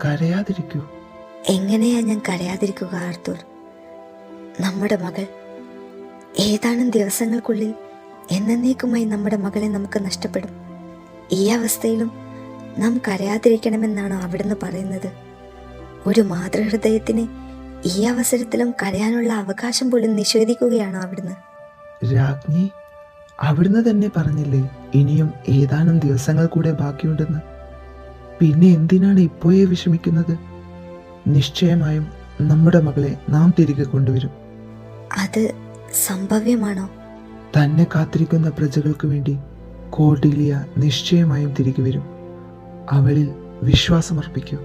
കരയാതിരിക്കൂ. എങ്ങനെയാ ഞാൻ കരയാതിരിക്കുക ആർത്തൂർ? നമ്മുടെ മകൾ ഏതാനും ദിവസങ്ങൾക്കുള്ളിൽ എന്നേക്കുമായി നമ്മുടെ മകളെ നമുക്ക് നഷ്ടപ്പെടും. ഈ അവസ്ഥയിലും നാം കരയാതിരിക്കണമെന്നാണോ അവിടുന്ന് പറയുന്നത്? ഒരു മാതൃഹൃദയത്തിന് ഈ അവസരത്തിലും കരയാനുള്ള അവകാശം പോലും നിഷേധിക്കുകയാണോ അവിടുന്ന്? രാജ്ഞി, അവിടുന്ന് തന്നെ പറഞ്ഞില്ലേ ഇനിയും ഏതാനും ദിവസങ്ങൾ കൂടെ ബാക്കിയുണ്ടെന്ന്. പിന്നെ എന്തിനാണ് ഇപ്പോഴേ വിഷമിക്കുന്നത്? നിശ്ചയമായും നമ്മുടെ മകളെ നാം തിരികെ കൊണ്ടുവരും. അത് സംഭവ്യമാണോ? തന്നെ കാത്തിരിക്കുന്ന പ്രജകൾക്ക് വേണ്ടി കോർഡീലിയ നിശ്ചയമായും തിരികെ വരും. അവളിൽ വിശ്വാസമർപ്പിക്കൂ.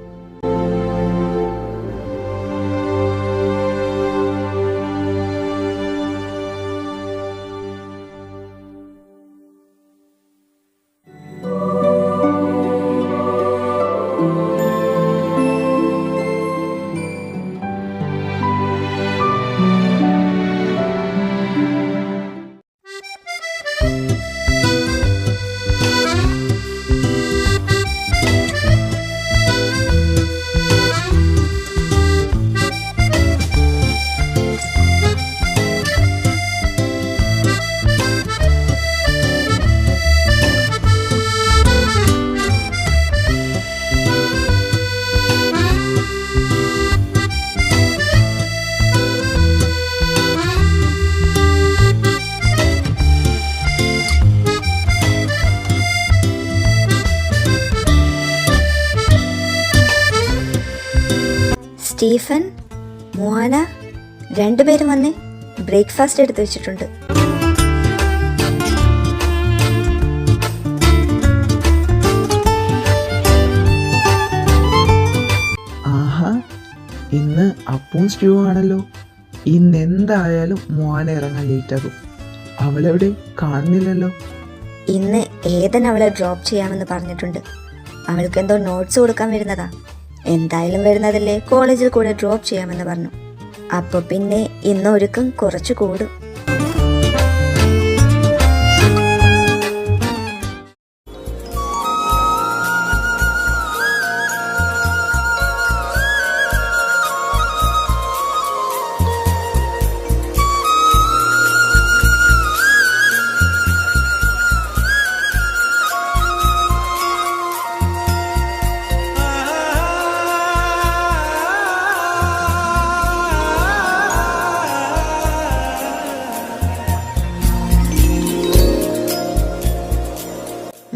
സ്റ്റീഫൻ, മോഹന, രണ്ടുപേരും വന്നേ. ബ്രേക്ക്ഫാസ്റ്റ് എടുത്തു വെച്ചിട്ടുണ്ട്. ആഹാ, ഇന്ന് അപ്പവും സ്റ്റ്യൂ ആണല്ലോ. ഇന്ന് എന്തായാലും മോഹന ഇറങ്ങാൻ ലേറ്റാകും. അവളെവിടെ കാണുന്നില്ലല്ലോ. ഇന്ന് ഏതൻ അവളെ ഡ്രോപ്പ് ചെയ്യാമെന്ന് പറഞ്ഞിട്ടുണ്ട്. അവൾക്ക് എന്തോ നോട്ട്സ് കൊടുക്കാൻ വരുന്നതാ. എന്തായാലും വരുന്നതല്ലേ, കോളേജിൽ കൂടെ ഡ്രോപ്പ് ചെയ്യാമെന്ന് പറഞ്ഞു. അപ്പൊ പിന്നെ ഇന്ന് ഒരുക്കം കുറച്ചു കൂടും.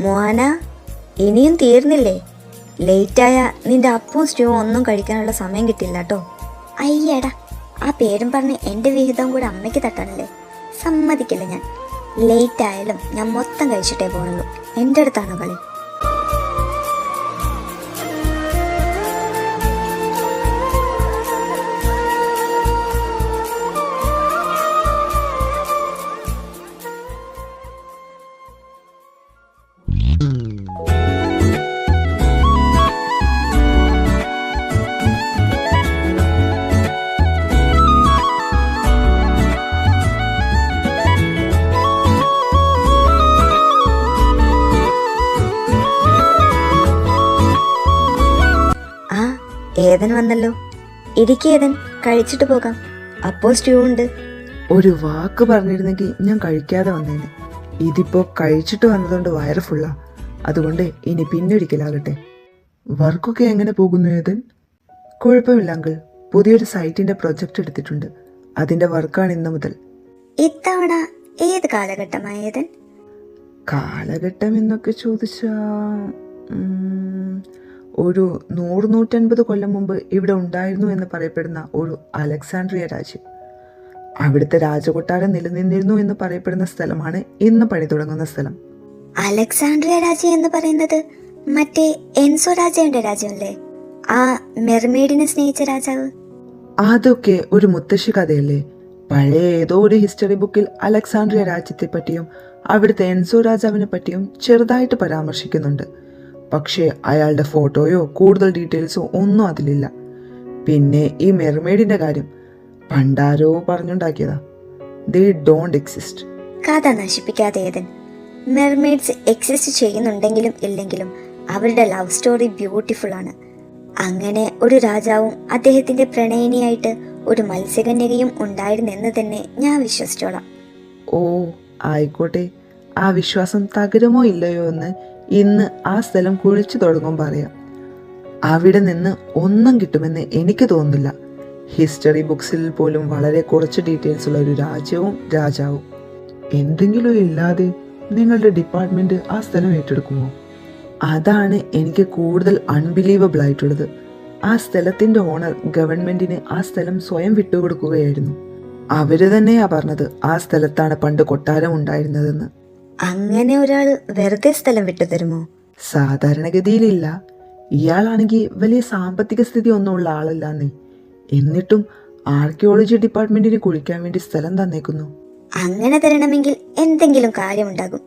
മോഹന, ഇനിയും തീർന്നില്ലേ? ലേറ്റായ നിന്റെ അപ്പവും സ്റ്റ്യൂ ഒന്നും കഴിക്കാനുള്ള സമയം കിട്ടില്ല കേട്ടോ. അയ്യടാ, ആ പേരും പറഞ്ഞ് എൻ്റെ വിഹിതം കൂടെ അമ്മയ്ക്ക് തട്ടാനല്ലേ? സമ്മതിക്കില്ല ഞാൻ. ലേറ്റ് ആയാലും ഞാൻ മൊത്തം കഴിച്ചിട്ടേ പോകുള്ളൂ. എൻ്റെ അടുത്താണോ കളി? ഏതൻ വന്നല്ലോ. ഇരിക്കേതൻ, കഴിച്ചിട്ട് പോകാം. അപ്പോ സ്റ്റ്യൂ ഉണ്ട്. ഒരു വാക്ക് പറഞ്ഞിരുന്നെങ്കിൽ ഞാൻ കഴിക്കാതെ വന്നേനെ. ഇതിപ്പോ കഴിച്ചിട്ട് വന്നതുകൊണ്ട് വയറ് ഫുള്ളാ. അതുകൊണ്ട് ഇനി പിന്നൊരിക്കലാകട്ടെ. വർക്കൊക്കെ എങ്ങനെ പോകുന്നു ഏതൻ? കുഴപ്പമില്ല അങ്കിൾ. പുതിയൊരു സൈറ്റിന്റെ പ്രൊജക്ട് എടുത്തിട്ടുണ്ട്. അതിന്റെ വർക്കാണ് ഇന്ന് മുതൽ. ഇത്തവണ ഏത് കാലഘട്ടമായേതൻ? കാലഘട്ടം എന്നൊക്കെ ചോദിച്ചാ ഒരു 100-150 കൊല്ലം മുമ്പ് ഇവിടെ ഉണ്ടായിരുന്നു എന്ന് പറയപ്പെടുന്ന ഒരു അലക്സാണ്ട്രിയ രാജ്യം. അവിടുത്തെ രാജകൊട്ടാരം നിലനിന്നിരുന്നു എന്ന് പറയപ്പെടുന്ന സ്ഥലമാണ് ഇന്ന് പണി തുടങ്ങുന്ന സ്ഥലം. അലക്സാണ്ട്രിയ രാജ്യം എന്ന് പറയുന്നത് മറ്റേ എൻസോ രാജാവിന്റെ രാജ്യമല്ലേ? ആ മെർമെയ്ഡിനെ സ്നേഹിച്ച രാജാവ്. അതൊക്കെ ഒരു മുത്തശ്ശി കഥയല്ലേ? പഴയ ഏതോ ഒരു ഹിസ്റ്ററി ബുക്കിൽ അലക്സാണ്ട്രിയ രാജ്യത്തെ പറ്റിയും അവിടുത്തെ എൻസോ രാജാവിനെ പറ്റിയും ചെറുതായിട്ട് പരാമർശിക്കുന്നുണ്ട്. പക്ഷേ അയാളുടെ ഫോട്ടോയോ കൂടുതൽ ഡീറ്റെയിൽസോ ഒന്നും അതിലില്ല. പിന്നെ ഈ മെർമെയ്ഡിന്റെ കാര്യം പണ്ടാരോ പറഞ്ഞുണ്ടാക്കിയതാ. They don't exist. കഥ നശിപ്പിക്കാതെ ഏതൻ. മെർമെയ്ഡ്സ് എക്സിസ്റ്റ് ചെയ്യുന്നുണ്ടെങ്കിലും ഇല്ലെങ്കിലും അവരുടെ ലവ് സ്റ്റോറി ബ്യൂട്ടിഫുൾ ആണ്. അങ്ങനെ ഒരു രാജാവും അദ്ദേഹത്തിന്റെ പ്രണയിനിയായിട്ട് ഒരു മത്സ്യകന്യകയും ഉണ്ടായിരുന്നെന്ന് തന്നെ ഞാൻ വിശ്വസിച്ചോളാം. ഓ ആയിക്കോട്ടെ, ആ വിശ്വാസം തകരുമോ ഇല്ലയോ എന്ന് ഇന്ന് ആ സ്ഥലം കുഴിച്ചു തുടങ്ങും പറയാം. അവിടെ നിന്ന് ഒന്നും കിട്ടുമെന്ന് എനിക്ക് തോന്നുന്നില്ല. ഹിസ്റ്ററി ബുക്സിൽ പോലും വളരെ കുറച്ച് ഡീറ്റെയിൽസ് ഉള്ള ഒരു രാജ്യവും രാജാവും. എന്തെങ്കിലും ഇല്ലാതെ നിങ്ങളുടെ ഡിപ്പാർട്ട്മെന്റ് ആ സ്ഥലം ഏറ്റെടുക്കുമോ? അതാണ് എനിക്ക് കൂടുതൽ അൺബിലീവബിൾ ആയിട്ടുള്ളത്. ആ സ്ഥലത്തിന്റെ ഓണർ ഗവൺമെന്റിന് ആ സ്ഥലം സ്വയം വിട്ടുകൊടുക്കുകയായിരുന്നു. അവര് തന്നെയാ പറഞ്ഞത് ആ സ്ഥലത്താണ് പണ്ട് കൊട്ടാരം ഉണ്ടായിരുന്നതെന്ന്. അങ്ങനെ ഒരാൾ വെറുതെ സ്ഥലം വിട്ടുതരുമോ? സാധാരണഗതിയിലില്ല. ഇയാളാണെങ്കിൽ വലിയ സാമ്പത്തിക സ്ഥിതി ഒന്നും ഉള്ള ആളല്ലാന്നേ. എന്നിട്ടും ആർക്കിയോളജി ഡിപ്പാർട്ട്മെന്റിന് കുഴിക്കാൻ വേണ്ടി സ്ഥലം തന്നേക്കുന്നു. അങ്ങനെ തരണമെങ്കിൽ എന്തെങ്കിലും കാര്യമുണ്ടാകും.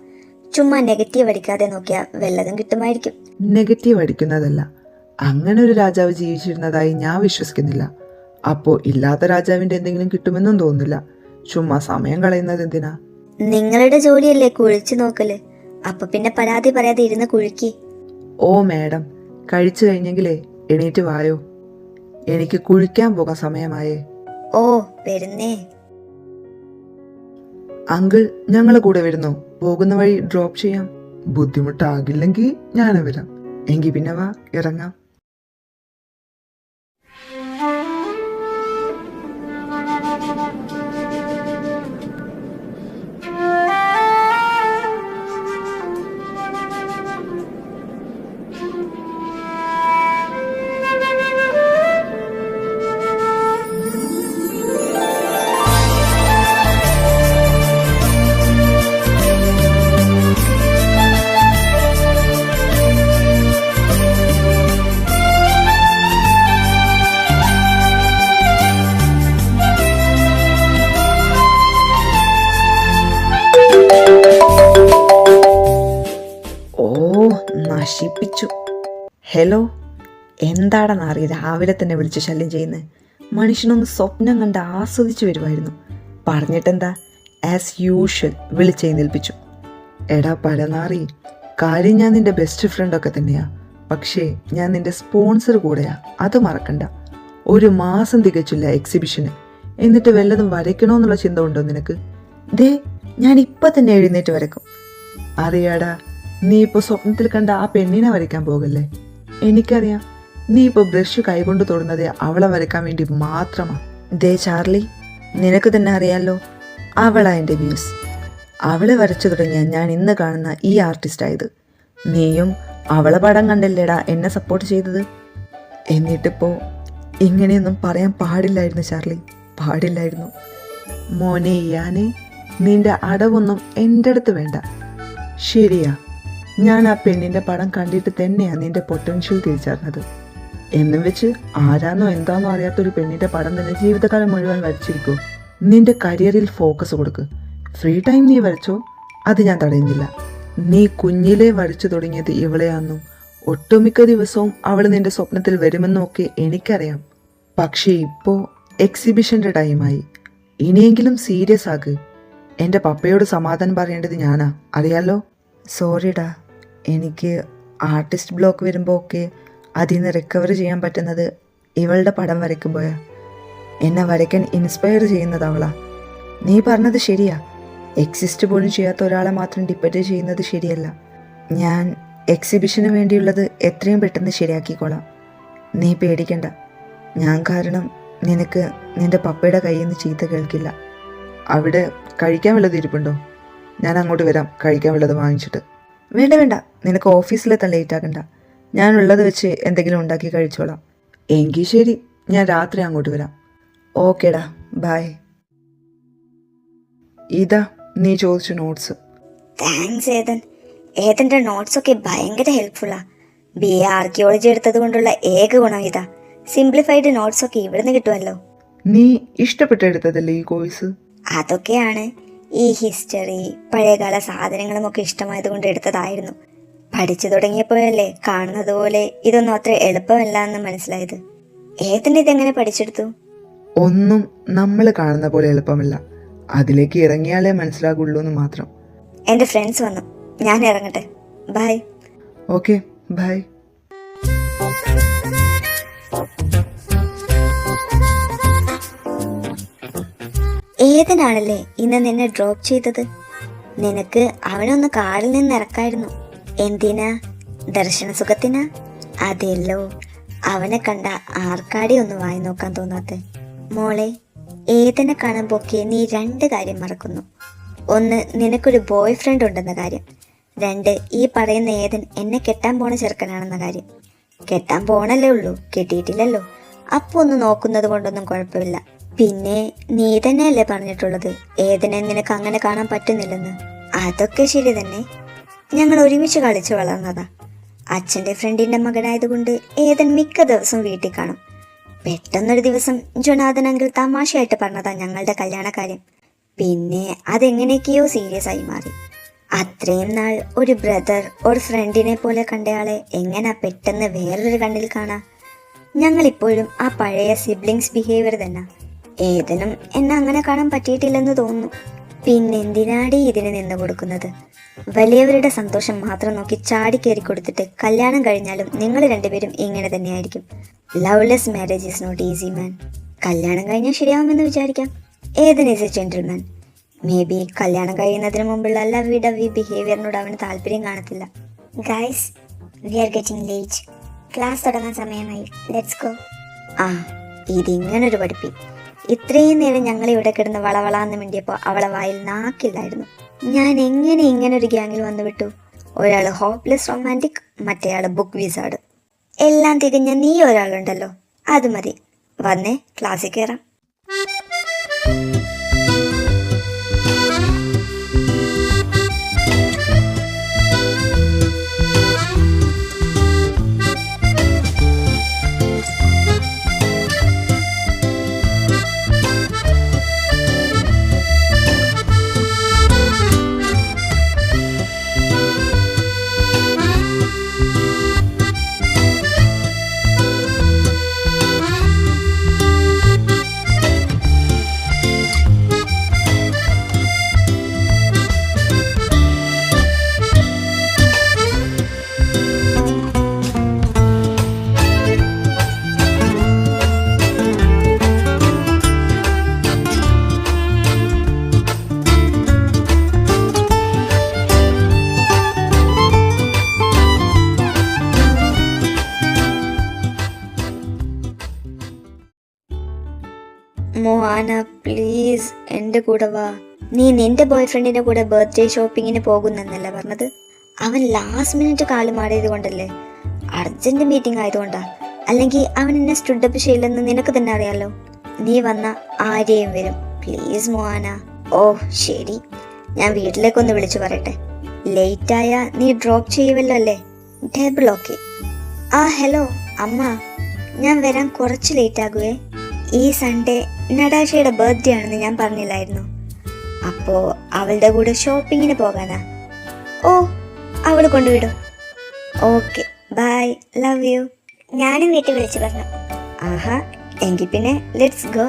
ചുമ്മാ നെഗറ്റീവ് അടിക്കാതെ നോക്കിയാൽ വല്ലതും കിട്ടുമായിരിക്കും. നെഗറ്റീവ് അടിക്കുന്നതല്ല, അങ്ങനെ ഒരു രാജാവ് ജീവിച്ചിരുന്നതായി ഞാൻ വിശ്വസിക്കുന്നില്ല. അപ്പോ ഇല്ലാത്ത രാജാവിന്റെ എന്തെങ്കിലും കിട്ടുമെന്നും തോന്നുന്നില്ല. ചുമ്മാ സമയം കളയുന്നത് എന്തിനാ? നിങ്ങളുടെ ജോലിയല്ലേ കുഴിച്ചു നോക്കല്. അപ്പൊ പിന്നെ പരാതി പറയാതെ ഇരുന്ന് കുഴിക്ക്. ഓ മാഡം, കഴിച്ചു കഴിഞ്ഞെങ്കിലേ എണീറ്റ് വായോ. എനിക്ക് കുഴിക്കാൻ പോകാൻ സമയമായേ. ഓ വരുന്നേ. അങ്കിൾ ഞങ്ങളെ കൂടെ വരുന്നോ? പോകുന്ന വഴി ഡ്രോപ്പ് ചെയ്യാം. ബുദ്ധിമുട്ടാകില്ലെങ്കിൽ ഞാൻ വരാം. എങ്കിൽ പിന്നെ വാ, ഇറങ്ങാം. നശിപ്പിച്ചു. ഹലോ, എന്താണെന്നറി രാവിലെ തന്നെ വിളിച്ച് ശല്യം ചെയ്യുന്നത്? മനുഷ്യനൊന്ന് സ്വപ്നം കണ്ട് ആസ്വദിച്ചു വരുമായിരുന്നു. പറഞ്ഞിട്ടെന്താ, ആസ് യൂഷ്വൽ വിളിച്ചെഴുന്നേൽപ്പിച്ചു. എടാ പരനാറി, കാര്യം ഞാൻ നിന്റെ ബെസ്റ്റ് ഫ്രണ്ടൊക്കെ തന്നെയാ. പക്ഷേ ഞാൻ നിന്റെ സ്പോൺസർ കൂടെയാ, അത് മറക്കണ്ട. 1 മാസം തികച്ചില്ല എക്സിബിഷന്, എന്നിട്ട് വല്ലതും വരയ്ക്കണോന്നുള്ള ചിന്ത ഉണ്ടോ നിനക്ക്? ദേ, ഞാൻ ഇപ്പൊ തന്നെ എഴുന്നേറ്റ് വരക്കും. അറിയാടാ, നീ ഇപ്പോൾ സ്വപ്നത്തിൽ കണ്ട ആ പെണ്ണിനെ വരയ്ക്കാൻ പോകല്ലേ? എനിക്കറിയാം, നീ ഇപ്പോൾ ബ്രഷ് കൈകൊണ്ട് തൊടുന്നത് അവളെ വരയ്ക്കാൻ വേണ്ടി മാത്രമാ. ദേ ചാർലി, നിനക്ക് തന്നെ അറിയാലോ, അവളാ എൻ്റെ മ്യൂസ്. അവളെ വരച്ചു തുടങ്ങിയ ഞാൻ ഇന്ന് കാണുന്ന ഈ ആർട്ടിസ്റ്റ് ആയത്. നീയും അവളെ പടം കണ്ടല്ലേടാ എന്നെ സപ്പോർട്ട് ചെയ്തത്. എന്നിട്ടിപ്പോ ഇങ്ങനെയൊന്നും പറയാൻ പാടില്ലായിരുന്നു ചാർലി, പാടില്ലായിരുന്നു. മോനെ യാനെ, നിന്റെ അടവൊന്നും എൻ്റെ അടുത്ത് വേണ്ട. ശരിയാ, ഞാൻ ആ പെണ്ണിന്റെ പടം കണ്ടിട്ട് തന്നെയാ നിന്റെ പൊട്ടൻഷ്യൽ തിരിച്ചറിഞ്ഞത്. എന്നും വെച്ച് ആരാന്നോ എന്താന്നോ അറിയാത്തൊരു പെണ്ണിന്റെ പടം തന്നെ ജീവിതകാലം മുഴുവൻ വരച്ചിരിക്കൂ? നിന്റെ കരിയറിൽ ഫോക്കസ് കൊടുക്ക്. ഫ്രീ ടൈം നീ വരച്ചോ, അത് ഞാൻ തടയുന്നില്ല. നീ കുഞ്ഞിലേ വരച്ചു തുടങ്ങിയത് ഇവളെയാണെന്നും ഒട്ടുമിക്ക ദിവസവും അവൾ നിന്റെ സ്വപ്നത്തിൽ വരുമെന്നൊക്കെ എനിക്കറിയാം. പക്ഷേ ഇപ്പോൾ എക്സിബിഷന്റെ ടൈമായി. ഇനിയെങ്കിലും സീരിയസ് ആക്ക്. എൻ്റെ പപ്പയോട് സമാധാനം പറയേണ്ടത് ഞാനാ, അറിയാലോ. സോറിടാ, എനിക്ക് ആർട്ടിസ്റ്റ് ബ്ലോക്ക് വരുമ്പോൾ ഒക്കെ അതിൽ നിന്ന് റിക്കവർ ചെയ്യാൻ പറ്റുന്നത് ഇവളുടെ പടം വരയ്ക്കുമ്പോഴാ. എന്നെ വരയ്ക്കാൻ ഇൻസ്പയർ ചെയ്യുന്നത് അവളാ. നീ പറഞ്ഞത് ശരിയാ, എക്സിസ്റ്റ് പോലും ചെയ്യാത്ത ഒരാളെ മാത്രം ഡിപ്പെൻഡ് ചെയ്യുന്നത് ശരിയല്ല. ഞാൻ എക്സിബിഷന് വേണ്ടിയുള്ളത് എത്രയും പെട്ടെന്ന് ശരിയാക്കിക്കോളാം. നീ പേടിക്കണ്ട. ഞാൻ കാരണം നിനക്ക് നിന്റെ പപ്പയുടെ കയ്യിൽ നിന്ന് ചീത്ത കേൾക്കില്ല. അവിടെ കഴിക്കാൻ വല്ലതും ഇരിപ്പുണ്ടോ? ഞാൻ അങ്ങോട്ട് വരാം കഴിക്കാൻ വല്ലതും വാങ്ങിച്ചിട്ട്. വേണ്ട വേണ്ട, നിനക്ക് ഓഫീസിലെത്താൻ ലേറ്റ് ആക്കണ്ട. ഞാനുള്ളത് വെച്ച് എന്തെങ്കിലും ഉണ്ടാക്കി കഴിച്ചോളാം. എങ്കിൽ ശരി, ഞാൻ രാത്രി അങ്ങോട്ട് വരാം. ഓക്കേടാ, ബൈ. ഇതാ നീ ചോദിച്ച നോട്ട്സ്. താങ്ക്സ് ഏതൻ. ഏതൻ്റെ നോട്ട്സ് ഒക്കെ ഭയങ്കര ഹെൽപ്ഫുള്ളാ. BA ആർക്കിയോളജി എടുത്തത് കൊണ്ടുള്ള ഏക ഗുണം ഇതാ, സിംപ്ലിഫൈഡ് നോട്ട്സ് ഒക്കെ ഇവിടുന്ന് കിട്ടുമല്ലോ. നീ ഇഷ്ടപ്പെട്ടെടുത്തതല്ലേ ഈ കോഴ്സ്? അതൊക്കെയാണ്. ഈ ഹിസ്റ്ററി, പഴയകാല സാധനങ്ങളും ഒക്കെ ഇഷ്ടമായത് കൊണ്ട് എടുത്തതായിരുന്നു. പഠിച്ചു തുടങ്ങിയപ്പോഴല്ലേ കാണുന്നത് പോലെ ഇതൊന്നും അത്ര എളുപ്പമല്ല എന്ന് മനസ്സിലായത്. ഏതന്നെ ഇതെങ്ങനെ പഠിച്ചെടുത്തു? ഒന്നും നമ്മൾ കാണുന്ന പോലെ എളുപ്പമല്ല, അതിലേക്ക് ഇറങ്ങിയാലേ മനസ്സിലാകുള്ളൂ എന്ന് മാത്രം. എൻ്റെ ഫ്രണ്ട്സ് വന്നു, ഞാൻ ഇറങ്ങട്ടെ. ബൈ. Okay, by. ഏതനാണല്ലേ ഇന്ന് നിന്നെ ഡ്രോപ്പ് ചെയ്തത്? നിനക്ക് അവനൊന്ന് കാറിൽ നിന്ന് ഇറക്കായിരുന്നു. എന്തിനാ? ദർശന സുഖത്തിനാ? അതെല്ലോ, അവനെ കണ്ട ആർക്കാടി ഒന്ന് വായി നോക്കാൻ തോന്നാത്തെ. മോളെ, ഏതനെ കാണുമ്പോക്കെ നീ 2 കാര്യം മറക്കുന്നു. ഒന്ന്, നിനക്കൊരു ബോയ് ഫ്രണ്ട് ഉണ്ടെന്ന കാര്യം. 2, ഈ പറയുന്ന ഏതൻ എന്നെ കെട്ടാൻ പോണ ചെറുക്കനാണെന്ന കാര്യം. കെട്ടാൻ പോണല്ലേ ഉള്ളൂ, കെട്ടിയിട്ടില്ലല്ലോ. അപ്പൊ ഒന്ന് നോക്കുന്നത് കൊണ്ടൊന്നും കുഴപ്പമില്ല. പിന്നെ നീ തന്നെയല്ലേ പറഞ്ഞിട്ടുള്ളത് ഏതനെ നിനക്ക് അങ്ങനെ കാണാൻ പറ്റുന്നില്ലെന്ന്? അതൊക്കെ ശരി തന്നെ. ഞങ്ങൾ ഒരുമിച്ച് കളിച്ചു വളർന്നതാ. അച്ഛൻ്റെ ഫ്രണ്ടിൻ്റെ മകനായതുകൊണ്ട് ഏതൻ മിക്ക ദിവസവും വീട്ടിൽ കാണും. പെട്ടെന്നൊരു ദിവസം ജൊനാഥൻ അങ്കിൾ തമാശയായിട്ട് പറഞ്ഞതാ ഞങ്ങളുടെ കല്യാണക്കാര്യം. പിന്നെ അതെങ്ങനെയൊക്കെയോ സീരിയസ് ആയി മാറി. അത്രയും നാൾ ഒരു ബ്രദർ ഒരു ഫ്രണ്ടിനെ പോലെ കണ്ടയാളെ എങ്ങനാ പെട്ടെന്ന് വേറൊരു കണ്ണിൽ കാണാ? ഞങ്ങളിപ്പോഴും ആ പഴയ സിബ്ലിങ്സ് ബിഹേവിയർ തന്നെ. ഏതനും എന്നെ അങ്ങനെ കാണാൻ പറ്റിയിട്ടില്ലെന്ന് തോന്നുന്നു. പിന്നെന്തിനാടി ഇതിന് നിന്ന് കൊടുക്കുന്നത്? വലിയവരുടെ സന്തോഷം മാത്രം നോക്കി ചാടിക്കേറി കൊടുത്തിട്ട് കല്യാണം കഴിഞ്ഞാലും നിങ്ങൾ 2 പേരും ഇങ്ങനെ തന്നെയായിരിക്കും. Loveless marriage is not easy man. കല്യാണം കഴിഞ്ഞാൽ ശരിയാവുമെന്ന് വിചാരിക്കാം. Ethan is a gentleman. May be കല്യാണം കഴിയുന്നതിന് മുമ്പുള്ള ലവി ഡവി ബിഹേവിയറിനോട് അവന് താല്പര്യം കാണത്തില്ല. Guys, we are getting late. Class തുടങ്ങാൻ സമയമായി. Let's go. ആ, ഇതിങ്ങനൊരു പഠിപ്പി. ഇത്രയും നേരം ഞങ്ങൾ ഇവിടെ കിടന്ന് വളവളാന്ന് മിണ്ടിയപ്പോൾ അവളെ വായിൽ നാക്കില്ലായിരുന്നു. ഞാൻ എങ്ങനെ ഇങ്ങനൊരു ഗ്യാങ്ങിൽ വന്നു വിട്ടു? ഒരാൾ ഹോപ്പ്ലെസ് റൊമാൻറ്റിക്, മറ്റേയാൾ ബുക്ക് വിസാർഡ്. എല്ലാം തികഞ്ഞ നീ ഒരാളുണ്ടല്ലോ, അത് മതി. വന്നേ, ക്ലാസ്സിൽ കയറാം. മോഹാന, പ്ലീസ് എൻ്റെ കൂടെ വാ. നീ നിന്റെ ബോയ് ഫ്രണ്ടിന്റെ കൂടെ ബർത്ത്ഡേ ഷോപ്പിങ്ങിന് പോകുന്നെന്നല്ല പറഞ്ഞത്? അവൻ ലാസ്റ്റ് മിനിറ്റ് കാല് മാറിയത് കൊണ്ടല്ലേ? അർജന്റ് മീറ്റിംഗ് ആയതുകൊണ്ടാ. അല്ലെങ്കിൽ അവൻ എന്നെ സ്റ്റുഡപ്പ് ചെയ്യില്ലെന്ന് നിനക്ക് തന്നെ അറിയാലോ. നീ വന്ന ആരെയും വരും. പ്ലീസ് മോഹാന. ഓ ശരി, ഞാൻ വീട്ടിലേക്കൊന്ന് വിളിച്ചു പറയട്ടെ. ലേറ്റായ നീ ഡ്രോപ്പ് ചെയ്യുമല്ലോ അല്ലേ? Table okay. ആ ഹലോ അമ്മ, ഞാൻ വരാൻ കുറച്ച് ലേറ്റ് ആകുവേ. ഈ സൺഡേ നടാഷയുടെ ബർത്ത്ഡേ ആണെന്ന് ഞാൻ പറഞ്ഞില്ലായിരുന്നു? അപ്പോൾ അവളുടെ കൂടെ ഷോപ്പിങ്ങിന് പോകാനാ. ഓ, അവൾ കൊണ്ടുവിടും. Okay, bye, love you. ഞാനും വീട്ടിൽ വിളിച്ചു പറഞ്ഞു. ആഹാ, എങ്കിൽ പിന്നെ ലെറ്റ്സ് ഗോ.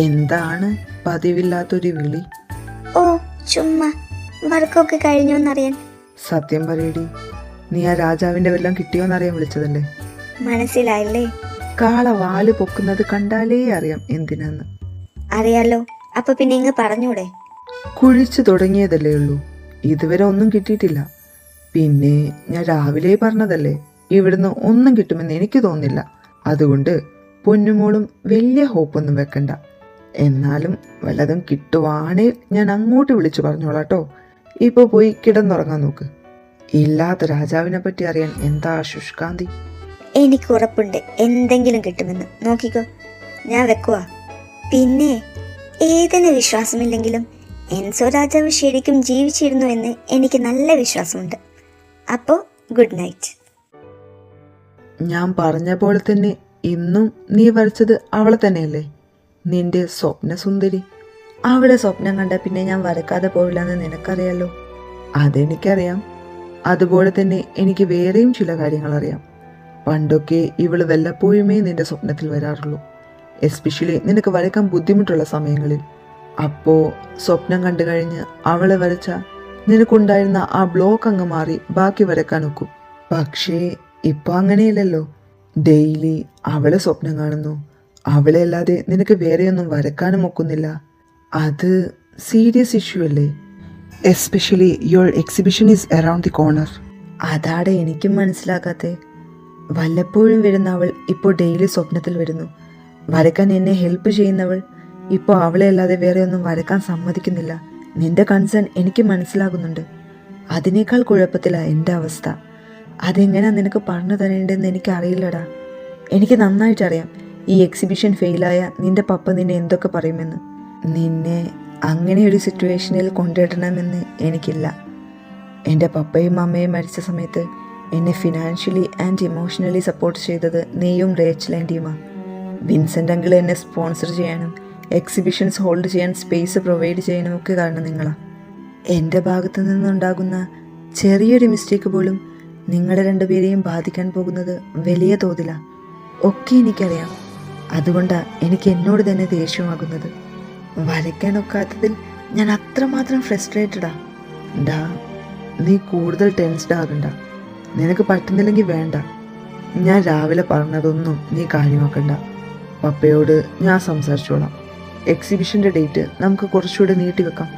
എന്താണ് പതിവില്ലാത്തൊരു വിളി? ഓ ചുമ്മാ, വർക്കൊക്കെ കഴിഞ്ഞോന്നറിയാൻ. സത്യം പറയടി, നീ ആ രാജാവിന്റെ വല്ലതും കിട്ടിയോന്നറിയാൻ വിളിച്ചതല്ലേ? മനസ്സിലായില്ലേ? കാള വാല് പൊക്കുന്നത് കണ്ടാലേ അറിയാം എന്തിനാന്ന്. അറിയാലോ, അപ്പൊ പിന്നെ ഇങ്ങ് പറഞ്ഞൂടെ? കുഴിച്ചു തുടങ്ങിയതല്ലേ ഉള്ളൂ, ഇതുവരെ ഒന്നും കിട്ടിയിട്ടില്ല. പിന്നെ ഞാൻ രാവിലെ പറഞ്ഞതല്ലേ, ഇവിടുന്ന് ഒന്നും കിട്ടുമെന്ന് എനിക്ക് തോന്നില്ല. അതുകൊണ്ട് പൊന്നുമോളും വലിയ ഹോപ്പൊന്നും വെക്കണ്ട. എന്നാലും വല്ലതും കിട്ടുവാണേ ഞാൻ അങ്ങോട്ട് വിളിച്ചു പറഞ്ഞോളാട്ടോ. ഇപ്പൊ പോയി കിടന്നുറങ്ങാൻ നോക്ക്. ഇല്ലാത്ത രാജാവിനെ പറ്റി അറിയാൻ എന്താ ശുഷ്കാന്തി. എനിക്ക് ഉറപ്പുണ്ട് എന്തെങ്കിലും കിട്ടുമെന്ന്. നോക്കിക്കോ, ഞാൻ വെക്കുവാ. പിന്നെ ഏതിന് വിശ്വാസമില്ലെങ്കിലും എൻസോ രാജാവ് ശരിക്കും ജീവിച്ചിരുന്നു എന്ന് എനിക്ക് നല്ല വിശ്വാസമുണ്ട്. അപ്പോൾ ഗുഡ് നൈറ്റ്. ഞാൻ പറഞ്ഞ പോലെ തന്നെ ഇന്നും നീ വരച്ചത് അവളെ തന്നെയല്ലേ, നിന്റെ സ്വപ്ന സുന്ദരി. അവളെ സ്വപ്നം കണ്ട പിന്നെ ഞാൻ വരക്കാതെ പോവില്ലെന്ന് നിനക്കറിയാലോ. അതെനിക്കറിയാം. അതുപോലെ തന്നെ എനിക്ക് വേറെയും ചില കാര്യങ്ങൾ അറിയാം. പണ്ടൊക്കെ ഇവള് വല്ലപ്പോഴുമേ നിന്റെ സ്വപ്നത്തിൽ വരാറുള്ളൂ, എസ്പെഷ്യലി നിനക്ക് വരയ്ക്കാൻ ബുദ്ധിമുട്ടുള്ള സമയങ്ങളിൽ. അപ്പോൾ സ്വപ്നം കണ്ടു കഴിഞ്ഞ് അവളെ വരച്ച നിനക്കുണ്ടായിരുന്ന ആ ബ്ലോക്ക് അങ്ങ് മാറി ബാക്കി വരക്കാൻ ഒക്കും. പക്ഷേ ഇപ്പൊ അങ്ങനെയല്ലല്ലോ. ഡെയിലി അവളെ സ്വപ്നം കാണുന്നു. അവളെ അല്ലാതെ നിനക്ക് വേറെയൊന്നും വരക്കാനും ഒക്കുന്നില്ല. അത് സീരിയസ് ഇഷ്യൂ അല്ലേ? Especially your exhibition is around the corner. അതാടെ എനിക്കും മനസ്സിലാക്കാത്തെ. വല്ലപ്പോഴും വരുന്ന അവൾ ഇപ്പോൾ ഡെയിലി സ്വപ്നത്തിൽ വരുന്നു. വരക്കാൻ എന്നെ ഹെൽപ്പ് ചെയ്യുന്നവൾ ഇപ്പോൾ അവളെ അല്ലാതെ വേറെ ഒന്നും വരക്കാൻ സമ്മതിക്കുന്നില്ല. നിന്റെ കൺസേൺ എനിക്ക് മനസ്സിലാകുന്നുണ്ട്. അതിനേക്കാൾ കുഴപ്പത്തിലാണ് എൻ്റെ അവസ്ഥ. അതെങ്ങനെയാ നിനക്ക് പറഞ്ഞു തരേണ്ടതെന്ന് എനിക്കറിയില്ലടാ. എനിക്ക് നന്നായിട്ടറിയാം ഈ എക്സിബിഷൻ ഫെയിലായ നിന്റെ പപ്പ നിന്നെ എന്തൊക്കെ പറയുമെന്ന്. നിന്നെ അങ്ങനെ ഒരു സിറ്റുവേഷനിൽ കൊണ്ടിടണമെന്ന് എനിക്കില്ല. എൻ്റെ പപ്പയും അമ്മയും മരിച്ച സമയത്ത് എന്നെ ഫിനാൻഷ്യലി ആൻഡ് ഇമോഷണലി സപ്പോർട്ട് ചെയ്തത് നീയും റേച്ചൽ ആൻറ്റിയുമാണ്. വിൻസെൻ്റ് അങ്കിൾ എന്നെ സ്പോൺസർ ചെയ്യാനും എക്സിബിഷൻസ് ഹോൾഡ് ചെയ്യാൻ സ്പേസ് പ്രൊവൈഡ് ചെയ്യാനും ഒക്കെ കാരണം നിങ്ങളാണ്. എൻ്റെ ഭാഗത്തു നിന്നുണ്ടാകുന്ന ചെറിയൊരു മിസ്റ്റേക്ക് പോലും നിങ്ങളുടെ രണ്ടുപേരെയും ബാധിക്കാൻ പോകുന്നത് വലിയ തോതിലാണ്. ഒക്കെ എനിക്കറിയാം. അതുകൊണ്ടാണ് എനിക്ക് എന്നോട് തന്നെ ദേഷ്യമാകുന്നത്. വരയ്ക്കാനൊക്കാത്തതിൽ ഞാൻ അത്രമാത്രം ഫ്രസ്ട്രേറ്റഡാ. ഡാ, നീ കൂടുതൽ ടെൻസ്ഡ് ആകണ്ട. നിനക്ക് പറ്റുന്നില്ലെങ്കിൽ വേണ്ട. ഞാൻ രാവിലെ പറഞ്ഞതൊന്നും നീ കാര്യമാക്കണ്ട. പപ്പയോട് ഞാൻ സംസാരിച്ചോളാം. എക്സിബിഷൻ്റെ ഡേറ്റ് നമുക്ക് കുറച്ചുകൂടെ നീട്ടിവെക്കാം.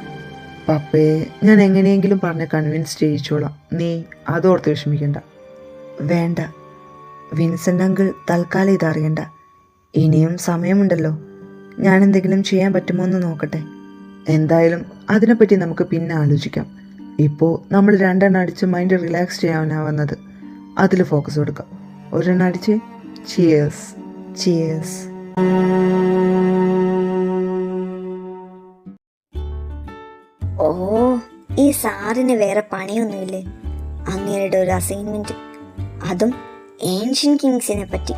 പപ്പയെ ഞാൻ എങ്ങനെയെങ്കിലും പറഞ്ഞ് കൺവിൻസ് ചെയ്യിച്ചോളാം. നീ അതോർത്ത് വിഷമിക്കണ്ട. വേണ്ട, വിൻസെൻ്റ് അങ്കിൾ തൽക്കാലം ഇതറിയണ്ട. ഇനിയും സമയമുണ്ടല്ലോ. ഞാൻ എന്തെങ്കിലും ചെയ്യാൻ പറ്റുമോ എന്ന് നോക്കട്ടെ. എന്തായാലും അതിനെപ്പറ്റി നമുക്ക് പിന്നെ ആലോചിക്കാം. ഇപ്പോൾ നമ്മൾ രണ്ടെണ്ണം അടിച്ച് മൈൻഡ് റിലാക്സ് ചെയ്യാനാണ് വന്നത്. അതിൽ ഫോക്കസ് കൊടുക്കാം. ഒരെണ്ണം അടിച്ച് ചിയേഴ്സ്. ചിയേഴ്സ്. ഓ, ഈ സാറിന് വേറെ പണിയൊന്നുമില്ലേ? അങ്ങേരുടെ ഒരു അസൈൻമെന്റ്, അതും ഏൻഷ്യൻ കിങ്സിനെ പറ്റി.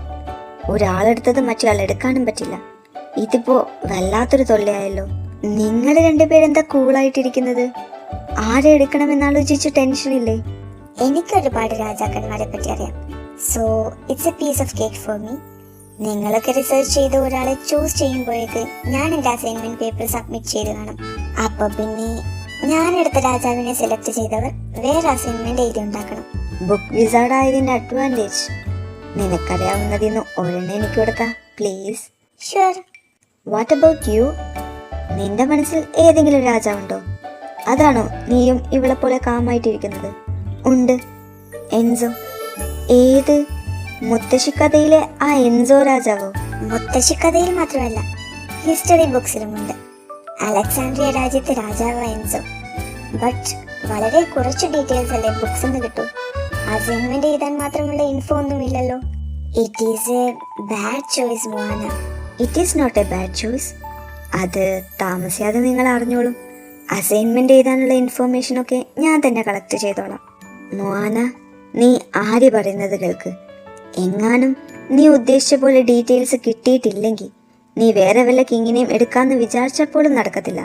ഒരാളെടുത്തത് മറ്റൊരാൾ എടുക്കാനും പറ്റില്ല. ഇതിപ്പോ വല്ലാത്തൊരു തൊല്ലയായല്ലോ. നിങ്ങൾ രണ്ടുപേരെന്താ കൂളായിട്ടിരിക്കുന്നത്? ആരെ എടുക്കണമെന്നാലോചിച്ച് ടെൻഷനില്ലേ? എനിക്കൊരുപാട് രാജാക്കന്മാരെ പറ്റി അറിയാം. So it's a piece of cake for me. നിങ്ങളൊക്കെ റിസർച്ച് ചെയ്ത് ഒരാളെ ചൂസ് ചെയ്യുമ്പോഴേക്ക് ഞാൻ എൻ്റെ അസൈൻമെന്റ് പേപ്പർ സബ്മിറ്റ് ചെയ്ത് കാണും. അപ്പൊ പിന്നെ ഞാൻ എടുത്ത രാജാവിനെ സെലക്ട് ചെയ്തവർ വേറെ അസൈൻമെന്റ് എഴുതി ഉണ്ടാക്കണം. ബുക്ക് വിസാർഡ് ആയതിന്റെ അഡ്വാൻറ്റേജ്. നിനക്കറിയാവുന്നതിന്ന് ഒരെണ്ണം എനിക്ക് കൊടുക്കാം please. Sure. What about you? നിന്റെ മനസ്സിൽ ഏതെങ്കിലും രാജാവുണ്ടോ? അതാണോ നീയും ഇവളെ പോലെ കാമായിട്ടിരിക്കുന്നത്? ഉണ്ട്, എൻസോ. ഏത്? മുത്തശ്ശിക്കഥയിലെ ആ എൻസോ രാജാവോ? മുത്തശ്ശിക്കഥയിൽ മാത്രമല്ല, ഹിസ്റ്ററി ബുക്സിലുമുണ്ട് അലക്സാണ്ട്രിയ രാജ്യത്തെ രാജാവ് എൻസോ. ബട്ട് വളരെ കുറച്ച് ഡീറ്റെയിൽസ് അല്ലേ ബുക്സ് എന്ന് കിട്ടൂ. അസൈൻമെന്റ് എഴുതാൻ മാത്രമുള്ള ഇൻഫോ ഒന്നുമില്ലല്ലോ. It is a bad choice Mohana. It is not a bad choice. അത് താമസിയാതെ നിങ്ങൾ അറിഞ്ഞോളും. അസൈൻമെന്റ് എഴുതാനുള്ള ഇൻഫോർമേഷനൊക്കെ ഞാൻ തന്നെ കളക്ട് ചെയ്തോളാം. മോഹന, നീ ആര് പറയുന്നത് കേൾക്ക്. എങ്ങാനും നീ ഉദ്ദേശിച്ച പോലെ ഡീറ്റെയിൽസ് കിട്ടിയിട്ടില്ലെങ്കിൽ നീ വേറെ വല്ല കിങ്ങിനെയും എടുക്കാന്ന് വിചാരിച്ചപ്പോഴും നടക്കത്തില്ല,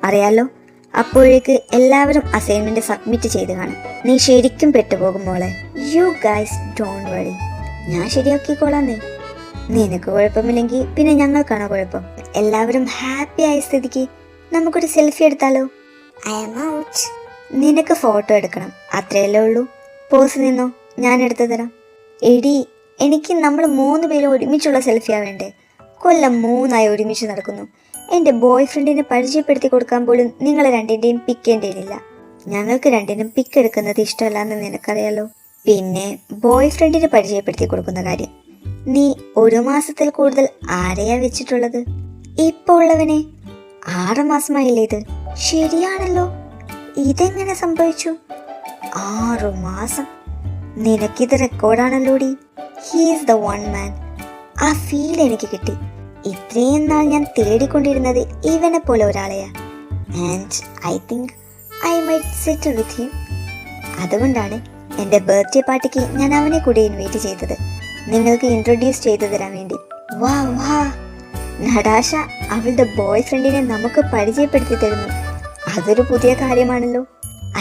അറിയാലോ. അപ്പോഴേക്ക് എല്ലാവരും അസൈൻമെന്റ് സബ്മിറ്റ് ചെയ്ത് കാണും. നീ ശരിക്കും പെട്ടുപോകും മോളെ. യു ഗൈസ് ഡോണ്ട് വറി, ഞാൻ ശരിയാക്കിക്കോളാന്നേ. നിനക്ക് കുഴപ്പമില്ലെങ്കിൽ പിന്നെ ഞങ്ങൾക്കാണോ കുഴപ്പം? എല്ലാവരും ഹാപ്പി ആയ സ്ഥിതിക്ക് നമുക്കൊരു സെൽഫി എടുത്താലോ? I am out. നിനക്ക് ഫോട്ടോ എടുക്കണം, അത്രയല്ലേ ഉള്ളൂ. പോസ് നിന്നോ, ഞാൻ എടുത്തു തരാം. എടി, എനിക്ക് നമ്മൾ 3 പേരും ഒരുമിച്ചുള്ള സെൽഫിയാ വേണ്ടേ? കൊല്ലം 3 ഒരുമിച്ച് നടക്കുന്നു. എൻ്റെ ബോയ് ഫ്രണ്ടിനെ പരിചയപ്പെടുത്തി കൊടുക്കാൻ പോലും നിങ്ങളെ രണ്ടിൻ്റെയും പിക്കേണ്ടതില്ല. ഞങ്ങൾക്ക് രണ്ടിനും പിക്ക് എടുക്കുന്നത് ഇഷ്ടമല്ലാന്ന് നിനക്കറിയാലോ. പിന്നെ ബോയ് ഫ്രണ്ടിനെ പരിചയപ്പെടുത്തി കൊടുക്കുന്ന കാര്യം, നീ 1 മാസത്തിൽ കൂടുതൽ ആരെയാ വെച്ചിട്ടുള്ളത്? ഇപ്പോൾ ഉള്ളവനെ. 6 മാസമായില്ലേ ഇത്? ശരിയാണല്ലോ, ഇതെങ്ങനെ സംഭവിച്ചു? 6 മാസം. നിനക്കിത് റെക്കോർഡാണല്ലോടി. He's the one man. ആ ഫീൽ എനിക്ക് കിട്ടി. ഇത്രയും നാൾ ഞാൻ തേടിക്കൊണ്ടിരുന്നത് ഇവനെ പോലെ ഒരാളെയാ. And I think I might settle with him. അതുകൊണ്ടാണ് എൻ്റെ ബർത്ത്ഡേ പാർട്ടിക്ക് ഞാൻ അവനെ കൂടി ഇൻവൈറ്റ് ചെയ്തത്, നിങ്ങൾക്ക് ഇൻട്രൊഡ്യൂസ് ചെയ്തു തരാൻ വേണ്ടി. വാ വാ, നടാശ അവളുടെ ബോയ് ഫ്രണ്ടിനെ നമുക്ക് പരിചയപ്പെടുത്തി തരുന്നു. അതൊരു പുതിയ കാര്യമാണല്ലോ,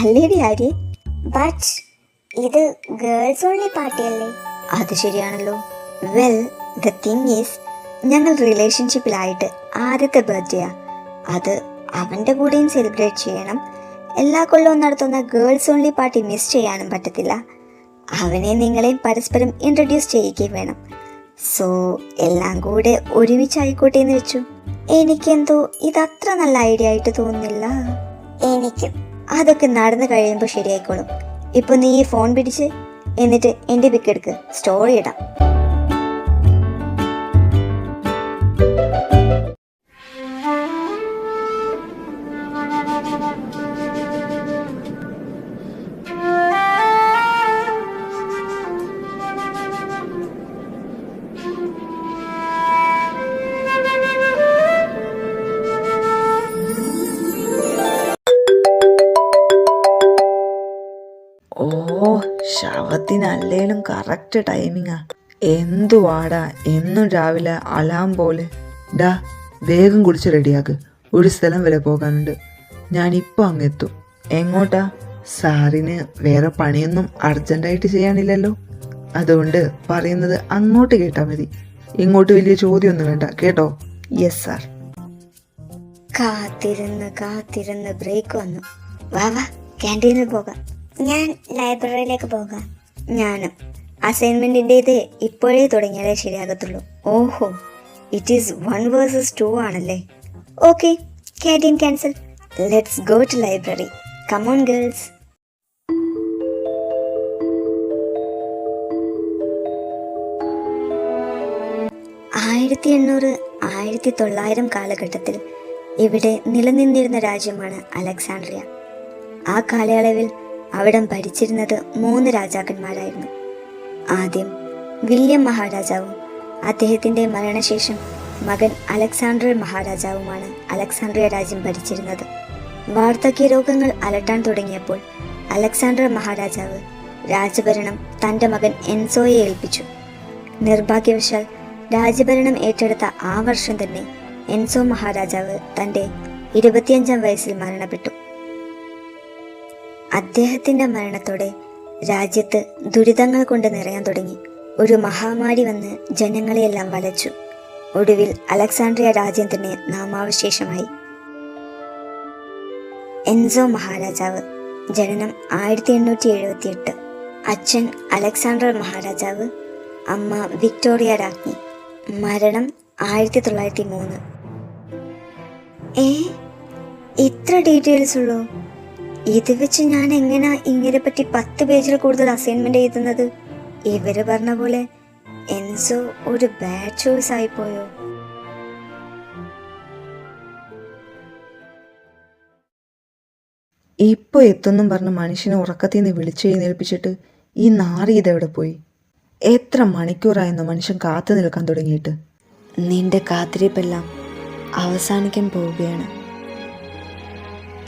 അല്ലേടി ആര്യ? ബട്ട് ഇത് ഗേൾസ് ഓൺലി പാർട്ടിയല്ലേ? അത് ശരിയാണല്ലോ. വെൽ, ദ തിങ് ഈസ്, ഞങ്ങൾ റിലേഷൻഷിപ്പിലായിട്ട് ആദ്യത്തെ ബർത്ത്ഡേയാ. അത് അവൻ്റെ കൂടെയും സെലിബ്രേറ്റ് ചെയ്യണം. എല്ലാ കൊല്ലവും നടത്തുന്ന ഗേൾസ് ഓൺലി പാർട്ടി മിസ് ചെയ്യാനും പറ്റത്തില്ല. അവനെ നിങ്ങളെയും പരസ്പരം ഇൻട്രൊഡ്യൂസ് ചെയ്യുകയും വേണം. സോ എല്ലാം കൂടെ ഒരുമിച്ചായിക്കോട്ടെ എന്ന് വെച്ചു. എനിക്കെന്തോ ഇതത്ര നല്ല ഐഡിയ ആയിട്ട് തോന്നുന്നില്ല. എനിക്കും. അതൊക്കെ നടന്നു കഴിയുമ്പോൾ ശരിയായിക്കോളും. ഇപ്പൊ നീ ഈ ഫോൺ പിടിച്ച് എന്നിട്ട് എന്റെ പിക്ക് എടുക്ക്, സ്റ്റോറി ഇടാം. ഓ, ശവത്തിനല്ലേലും കറക്റ്റ് ടൈമിങ്ങാ. എന്തുവാടാ എന്നും രാവിലെ അലാം പോലെ. ഡാ, വേഗം കുടിച്ച് റെഡിയാക്ക്, ഒരു സ്ഥലം വരെ പോകാനുണ്ട്. ഞാനിപ്പോൾ അങ്ങെത്തും. എങ്ങോട്ടാ? സാറിന് വേറെ പണിയൊന്നും അർജന്റായിട്ട് ചെയ്യാനില്ലല്ലോ, അതുകൊണ്ട് പറയുന്നത് അങ്ങോട്ട് കേട്ടാ മതി. ഇങ്ങോട്ട് വലിയ ചോദ്യമൊന്നും വേണ്ട കേട്ടോ. Yes sir. കാത്തിരുന്ന് ബ്രേക്ക് വന്നു. വാ ക്യാൻറ്റീനിൽ പോകാം. ഞാൻ ലൈബ്രറിയിലേക്ക് പോകാം. ഞാനും. അസൈൻമെന്റിൻ്റെത് ഇപ്പോഴേ തുടങ്ങിയാലേ ശരിയാകത്തുള്ളൂ. ഓഹോ, ഇറ്റ് ഈസ് 1 vs 2 ആണല്ലേ. Okay, canteen cancel. Let's go to library. Come on girls. ആയിരത്തി 1900 കാലഘട്ടത്തിൽ ഇവിടെ നിലനിന്നിരുന്ന രാജ്യമാണ് അലക്സാണ്ട്രിയ. ആ കാലയളവിൽ അവിടം ഭരിച്ചിരുന്നത് 3 രാജാക്കന്മാരായിരുന്നു. ആദ്യം വില്യം മഹാരാജാവും അദ്ദേഹത്തിൻ്റെ മരണശേഷം മകൻ അലക്സാണ്ടർ മഹാരാജാവുമാണ് അലക്സാണ്ട്രിയ രാജ്യം ഭരിച്ചിരുന്നത്. വാർദ്ധക്യ രോഗങ്ങൾ അലട്ടാൻ തുടങ്ങിയപ്പോൾ അലക്സാണ്ടർ മഹാരാജാവ് രാജഭരണം തൻ്റെ മകൻ എൻസോയെ ഏൽപ്പിച്ചു. നിർഭാഗ്യവശാൽ രാജഭരണം ഏറ്റെടുത്ത ആ വർഷം തന്നെ എൻസോ മഹാരാജാവ് തൻ്റെ 25-ാം വയസ്സിൽ മരണപ്പെട്ടു. അദ്ദേഹത്തിൻ്റെ മരണത്തോടെ രാജ്യത്ത് ദുരിതങ്ങൾ കൊണ്ട് നിറയാൻ തുടങ്ങി. ഒരു മഹാമാരി വന്ന് ജനങ്ങളെയെല്ലാം വലച്ചു. ഒടുവിൽ അലക്സാണ്ട്രിയ രാജ്യം തന്നെ നാമാവശേഷമായി. എൻസോ മഹാരാജാവ്. ജനനം 1878. അച്ഛൻ അലക്സാണ്ടർ മഹാരാജാവ്, അമ്മ വിക്ടോറിയ രാജ്ഞി. മരണം 1903. ഇത്ര ഡീറ്റെയിൽസ് ഉള്ളൂ? ഇത് വെച്ച് ഞാൻ എങ്ങനെയാ ഇങ്ങനെ പറ്റി 10 പേജിൽ കൂടുതൽ അസൈൻമെന്റ് എഴുതുന്നത്? ഇവര് പറഞ്ഞ പോലെ എൻസോ ഒരു ബാഡ് ചോയ്സ് ആയിപ്പോയോ? ഇപ്പൊ എത്തുന്നും പറഞ്ഞ് മനുഷ്യനെ ഉറക്കത്തിൽ നിന്ന് വിളിച്ചെഴുന്നേൽപ്പിച്ചിട്ട് ഈ നാറി ഇതെവിടെ പോയി? എത്ര മണിക്കൂറായെന്നോ മനുഷ്യൻ കാത്തു നിൽക്കാൻ തുടങ്ങിയിട്ട്. നിന്റെ കാത്തിരിപ്പെല്ലാം അവസാനിക്കാൻ പോവുകയാണ്.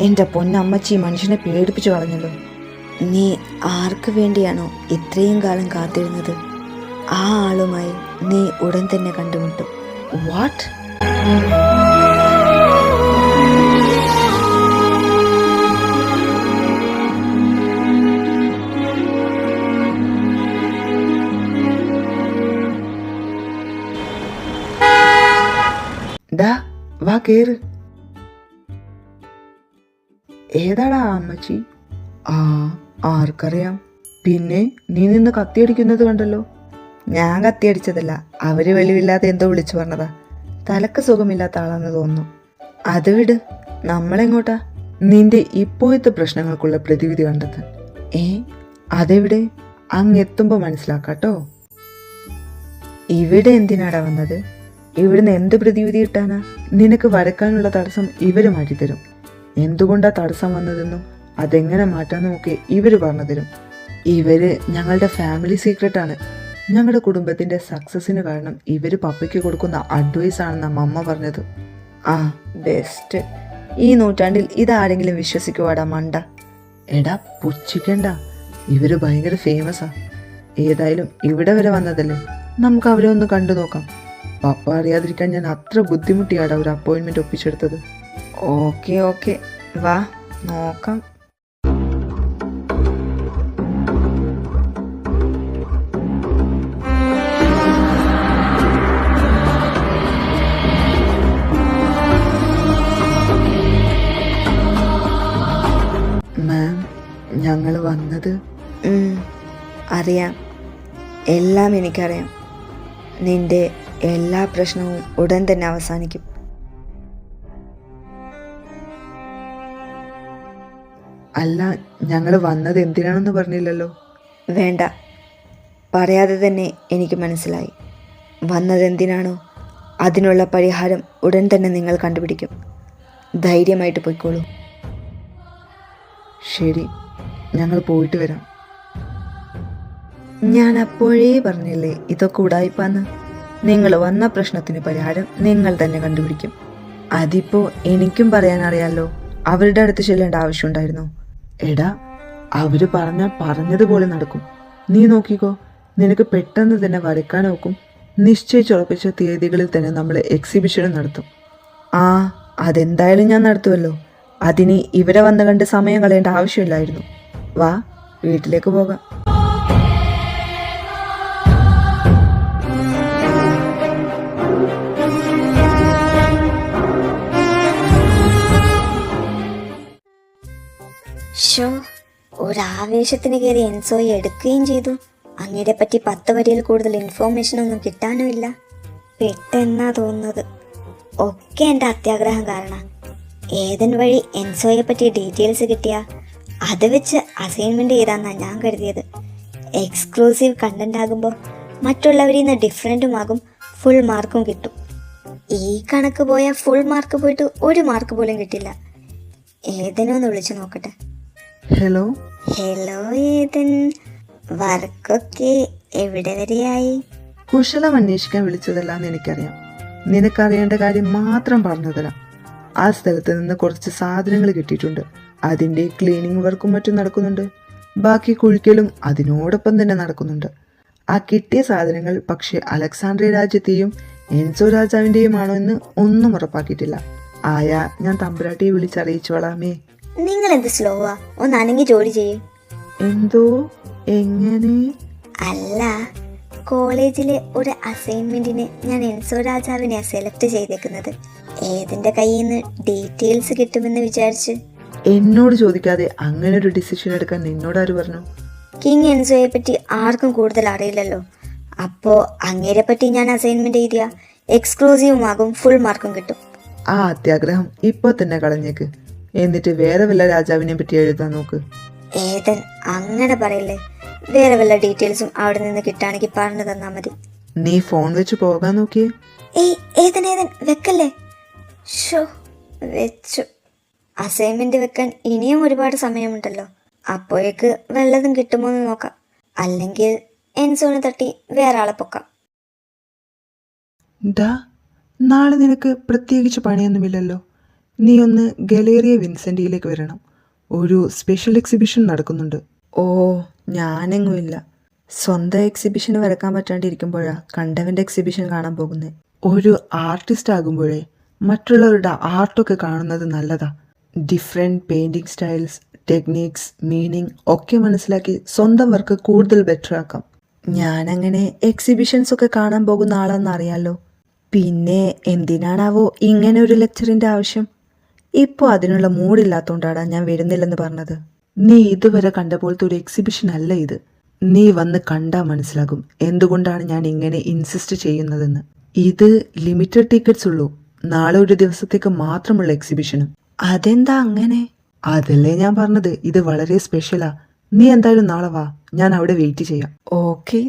എൻ്റെ പൊന്നമ്മച്ചി മനുഷ്യനെ പേടിപ്പിച്ചു കളഞ്ഞല്ലോ. നീ ആർക്ക് വേണ്ടിയാണോ ഇത്രയും കാലം കാത്തിരുന്നത്, ആ ആളുമായി നീ ഉടൻ തന്നെ കണ്ടുമുട്ടും. വാട്ട്? ഡാ, വാ കേറ്. ഏതാടാ അമ്മച്ചി? ആർക്കറിയാം. പിന്നെ നീ നിന്ന് കത്തിയടിക്കുന്നത് കണ്ടല്ലോ. ഞാൻ കത്തിയടിച്ചതല്ല, അവര് വെളിവില്ലാതെ എന്തോ വിളിച്ചു പറഞ്ഞതാ. തലക്ക് സുഖമില്ലാത്ത ആളാന്ന് തോന്നുന്നു. അത് വിട്, നമ്മളെങ്ങോട്ടാ? നിന്റെ ഇപ്പോഴത്തെ പ്രശ്നങ്ങൾക്കുള്ള പ്രതിവിധി കണ്ടെത്താൻ. അതെവിടെ? അങ്ങെത്തുമ്പോ മനസ്സിലാക്കാട്ടോ. ഇവിടെ എന്തിനാടാ വന്നത്? ഇവിടുന്ന് എന്ത് പ്രതിവിധി കിട്ടാനാ? നിനക്ക് വരക്കാനുള്ള തടസ്സം ഇവര് മാറ്റിത്തരും. എന്തുകൊണ്ടാ തടസ്സം വന്നതെന്നും അതെങ്ങനെ മാറ്റാന്നൊക്കെ ഇവര് പറഞ്ഞു തരും. ഇവര് ഞങ്ങളുടെ ഫാമിലി സീക്രട്ടാണ്. ഞങ്ങളുടെ കുടുംബത്തിന്റെ സക്സസിന് കാരണം ഇവര് പപ്പയ്ക്ക് കൊടുക്കുന്ന അഡ്വൈസ് ആണെന്നാ മമ്മ പറഞ്ഞത്. ബെസ്റ്റ്. ഈ നൂറ്റാണ്ടിൽ ഇതാരെങ്കിലും വിശ്വസിക്കുവാടാ മണ്ട. എടാ പുച്ഛിക്കണ്ട, ഇവര് ഭയങ്കര ഫേമസാ. ഏതായാലും ഇവിടെ വരെ വന്നതല്ലേ, നമുക്ക് അവരെ ഒന്ന് കണ്ടു നോക്കാം. പപ്പ അറിയാതിരിക്കാൻ ഞാൻ അത്ര ബുദ്ധിമുട്ടിയാടാ ഒരു അപ്പോയിൻമെന്റ് ഒപ്പിച്ചെടുത്തത്. ഓക്കെ വാ നോക്കാം. മാം, ഞങ്ങൾ വന്നത്. അറിയാം, എല്ലാം എനിക്കറിയാം. നിന്റെ എല്ലാ പ്രശ്നവും ഉടൻ തന്നെ അവസാനിക്കും. അല്ല, ഞങ്ങൾ വന്നത് എന്തിനാണെന്ന് പറഞ്ഞില്ലല്ലോ. വേണ്ട, പറയാതെ തന്നെ എനിക്ക് മനസ്സിലായി. വന്നത് എന്തിനാണോ അതിനുള്ള പരിഹാരം ഉടൻ തന്നെ നിങ്ങൾ കണ്ടുപിടിക്കും. ധൈര്യമായിട്ട് പോയിക്കോളൂ. ശരി, ഞങ്ങൾ പോയിട്ട് വരാം. ഞാൻ അപ്പോഴേ പറഞ്ഞില്ലേ ഇതൊക്കെ ഉടായിപ്പാന്ന്. നിങ്ങൾ വന്ന പ്രശ്നത്തിന് പരിഹാരം നിങ്ങൾ തന്നെ കണ്ടുപിടിക്കും. അതിപ്പോ എനിക്കും പറയാൻ അറിയാലോ. അവരുടെ അടുത്ത് ചെല്ലേണ്ട ആവശ്യമുണ്ടായിരുന്നോ? എടാ, അവര് പറഞ്ഞതുപോലെ നടക്കും. നീ നോക്കിക്കോ, നിനക്ക് പെട്ടെന്ന് തന്നെ വരയ്ക്കാൻ നോക്കും. നിശ്ചയിച്ചുറപ്പിച്ച തീയതികളിൽ തന്നെ നമ്മൾ എക്സിബിഷനും നടത്തും. ആ, അതെന്തായാലും ഞാൻ നടത്തുമല്ലോ. അതിന് ഇവരെ വന്ന് കണ്ട് സമയം കളയേണ്ട ആവശ്യമില്ലായിരുന്നു. വാ, വീട്ടിലേക്ക് പോകാം. ഷോ, ഒരാവേശത്തിന് കയറി എൻസോയെ എടുക്കുകയും ചെയ്തു. അങ്ങയുടെ പറ്റി 10 വരിയിൽ കൂടുതൽ ഇൻഫോർമേഷൻ ഒന്നും കിട്ടാനുമില്ല. പെട്ടെന്നാ തോന്നുന്നത്. ഒക്കെ എൻ്റെ അത്യാഗ്രഹം കാരണം. ഏതൻ വഴി എൻസോയെ പറ്റി ഡീറ്റെയിൽസ് കിട്ടിയ അത് വെച്ച് അസൈൻമെൻറ്റ് ചെയ്താന്നാണ് ഞാൻ കരുതിയത്. എക്സ്ക്ലൂസീവ് കണ്ടന്റ് ആകുമ്പോൾ മറ്റുള്ളവരിൽ നിന്ന് ഡിഫറെൻറ്റുമാകും, ഫുൾ മാർക്കും കിട്ടും. ഈ കണക്ക് പോയാൽ ഫുൾ മാർക്ക് പോയിട്ട് 1 മാർക്ക് പോലും കിട്ടില്ല. ഏതനൊന്ന് വിളിച്ചു നോക്കട്ടെ. ഹലോ. ഹലോ ഏതൻ, വർക്കൊക്കെ എവിടെ വരെയായി? കുശലം അന്വേഷിക്കാൻ വിളിച്ചതല്ലാന്ന് എനിക്കറിയാം. നിനക്കറിയേണ്ട കാര്യം മാത്രം പറഞ്ഞു തരാം. ആ സ്ഥലത്ത് നിന്ന് കുറച്ച് സാധനങ്ങൾ കിട്ടിയിട്ടുണ്ട്. അതിൻ്റെ ക്ലീനിങ് വർക്കും മറ്റും നടക്കുന്നുണ്ട്. ബാക്കി കുഴിക്കലും അതിനോടൊപ്പം തന്നെ നടക്കുന്നുണ്ട്. ആ കിട്ടിയ സാധനങ്ങൾ പക്ഷേ അലക്സാണ്ട്രിയ രാജ്യത്തെയും എൻസോ രാജാവിൻ്റെയുമാണോ എന്ന് ഒന്നും ഉറപ്പാക്കിയിട്ടില്ല. ആയാ ഞാൻ തമ്പുരാട്ടിയെ വിളിച്ചറിയിച്ചോളാമേ. നിങ്ങൾ എന്ത് സ്ലോവാ, ഒന്ന് അനങ്ങി ജോലി ചെയ്യും. എന്തോ? എങ്ങനെ? അല്ല, കോളേജിലെ ഒരു അസൈൻമെന്റിന് ഞാൻ എൻസോ രാജാവിനെ സെലക്ട് ചെയ്തേക്കുന്നത്. ഏതിന്റെ കയ്യിൽ നിന്ന് ഡീറ്റെയിൽസ് കിട്ടുമെന്ന് വിചാരിച്ച്. എന്നോട് ചോദിക്കാതെ അങ്ങനെ ഒരു ഡിസിഷൻ എടുക്കാൻ നിന്നോട് ആര് പറഞ്ഞു? കിങ് എൻസോയെ പറ്റി ആർക്കും കൂടുതൽ അറിയില്ലല്ലോ. അപ്പോ അങ്ങേരെ പറ്റി ഞാൻ അസൈൻമെന്റ് എഴുതിയ എക്സ്ക്ലൂസീവുമാകും, ഫുൾ മാർക്കും കിട്ടും. ആ അത്യാഗ്രഹം ഇപ്പൊ തന്നെ കളഞ്ഞേക്ക്. എന്നിട്ട് വേറെ വല്ല രാജാവിനെ പറ്റി എഴുതാൻ നോക്ക്. ഏതൻ, അങ്ങനെ പറയില്ലേ. വേറെ വല്ല ഡീറ്റെയിൽസും അവിടെ നിന്ന് കിട്ടാണെങ്കിൽ പറഞ്ഞു തന്നാ മതി. നീ ഫോൺ വെച്ച് പോകാൻ നോക്കിയേ. ഏയ് ഏതൻ ഏതൻ, വെക്കല്ലേ. ഷോ, വെച്ചു. അസൈൻമെന്റ് വെക്കാൻ ഇനിയും ഒരുപാട് സമയമുണ്ടല്ലോ. അപ്പോഴേക്ക് വല്ലതും കിട്ടുമോ എന്ന് നോക്കാം. അല്ലെങ്കിൽ എൻസോന് തട്ടി വേറെ ആളെ പൊക്കാം. ഡാ, നാളെ നിനക്ക് പ്രത്യേകിച്ച് പണിയൊന്നുമില്ലല്ലോ. നീ ഒന്ന് ഗലേറിയ വിൻസെന്റിയിലേക്ക് വരണം. ഒരു സ്പെഷ്യൽ എക്സിബിഷൻ നടക്കുന്നുണ്ട്. ഓ, ഞാനെങ്ങുമില്ല. സ്വന്തം എക്സിബിഷന് വരക്കാൻ പറ്റാണ്ടിരിക്കുമ്പോഴാ കണ്ടവന്റെ എക്സിബിഷൻ കാണാൻ പോകുന്നത്. ഒരു ആർട്ടിസ്റ്റ് ആകുമ്പോഴേ മറ്റുള്ളവരുടെ ആർട്ടൊക്കെ കാണുന്നത് നല്ലതാ. Different painting styles, techniques, meaning ഒക്കെ മനസ്സിലാക്കി സ്വന്തം വർക്ക് കൂടുതൽ ബെറ്റർ ആക്കാം. ഞാനങ്ങനെ എക്സിബിഷൻസ് ഒക്കെ കാണാൻ പോകുന്ന ആളാണെന്ന് അറിയാലോ. പിന്നെ എന്തിനാണാവോ ഇങ്ങനെ ഒരു ലെക്ചറിന്റെ ആവശ്യം? ഇപ്പോൾ അതിനുള്ള മൂഡില്ലാത്തോണ്ടാണ് ഞാൻ വരുന്നില്ലെന്ന് പറഞ്ഞത്. നീ ഇതുവരെ കണ്ട പോലത്തെ ഒരു എക്സിബിഷൻ അല്ല ഇത്. നീ വന്ന് കണ്ടാ മനസ്സിലാകും എന്തുകൊണ്ടാണ് ഞാൻ ഇങ്ങനെ ഇൻസിസ്റ്റ് ചെയ്യുന്നതെന്ന്. ഇത് ലിമിറ്റഡ് ടിക്കറ്റ്സ് ഉള്ളൂ. നാളെ ഒരു ദിവസത്തേക്ക് മാത്രമുള്ള എക്സിബിഷനും. അതെന്താ അങ്ങനെ? അതല്ലേ ഞാൻ പറഞ്ഞത്, ഇത് വളരെ സ്പെഷ്യലാ. നീ എന്തായാലും നാളെ വാ, ഞാൻ അവിടെ വെയിറ്റ് ചെയ്യാം. ഓക്കെ.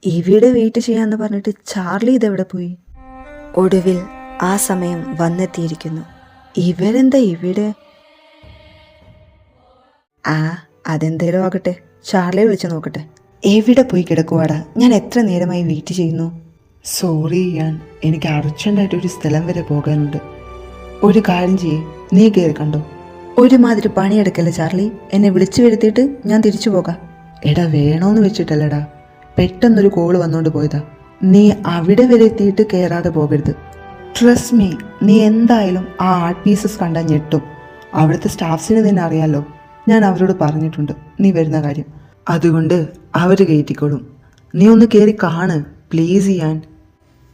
ഇവിടെ വെയിറ്റ് ചെയ്യാന്ന് പറഞ്ഞിട്ട് ചാർലി ഇതെവിടെ പോയി? ഒടുവിൽ ആ സമയം വന്നെത്തിയിരിക്കുന്നു. ഇവരെന്താ ഇവിടെ? ആ, അതെന്തേലും ആകട്ടെ, ചാർലിയെ വിളിച്ചു നോക്കട്ടെ. എവിടെ പോയി കിടക്കുവാടാ? ഞാൻ എത്ര നേരമായി വെയിറ്റ് ചെയ്യുന്നു. സോറി ഞാൻ, എനിക്ക് അർജന്റായിട്ട് ഒരു സ്ഥലം വരെ പോകാനുണ്ട്. ഒരു കാര്യം ചെയ്യേ, നീ കയറി കണ്ടോ. ഒരുമാതിരി പണിയെടുക്കല്ലേ ചാർലി. എന്നെ വിളിച്ചു വരുത്തിയിട്ട് ഞാൻ തിരിച്ചു പോകാം. എടാ, വേണോന്ന് വെച്ചിട്ടല്ലടാ, പെട്ടെന്നൊരു കോള് വന്നോണ്ട് പോയതാ. നീ അവിടെ വരെ എത്തിയിട്ട് കയറാതെ പോകരുത്. ട്രസ്റ്റ് മീ, നീ എന്തായാലും ആ ആർട്ട് പീസസ് കണ്ടാൽ ഞെട്ടും. അവിടുത്തെ സ്റ്റാഫ്സിന് തന്നെ അറിയാലോ. ഞാൻ അവരോട് പറഞ്ഞിട്ടുണ്ട് നീ വരുന്ന കാര്യം. അതുകൊണ്ട് അവർ കയറ്റിക്കോളും. നീ ഒന്ന് കയറി കാണ് പ്ലീസ് ചെയ്യാൻ.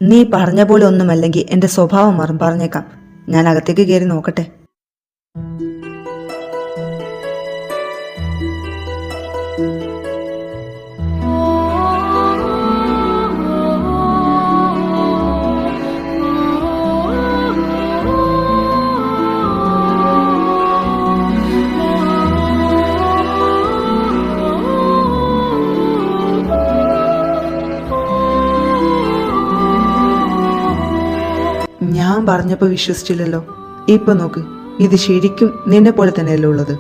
നീ പറഞ്ഞ പോലെ ഒന്നുമല്ലെങ്കിൽ എൻ്റെ സ്വഭാവം മാറും, പറഞ്ഞേക്കാം. ഞാൻ അകത്തേക്ക് കയറി നോക്കട്ടെ. പറഞ്ഞപ്പോൾ വിശ്വസിച്ചില്ലല്ലോ. ഇപ്പൊ നോക്ക്, ഇത് ശരിക്കും നിന്നെ പോലെ തന്നെയല്ലേ ഉള്ളത്.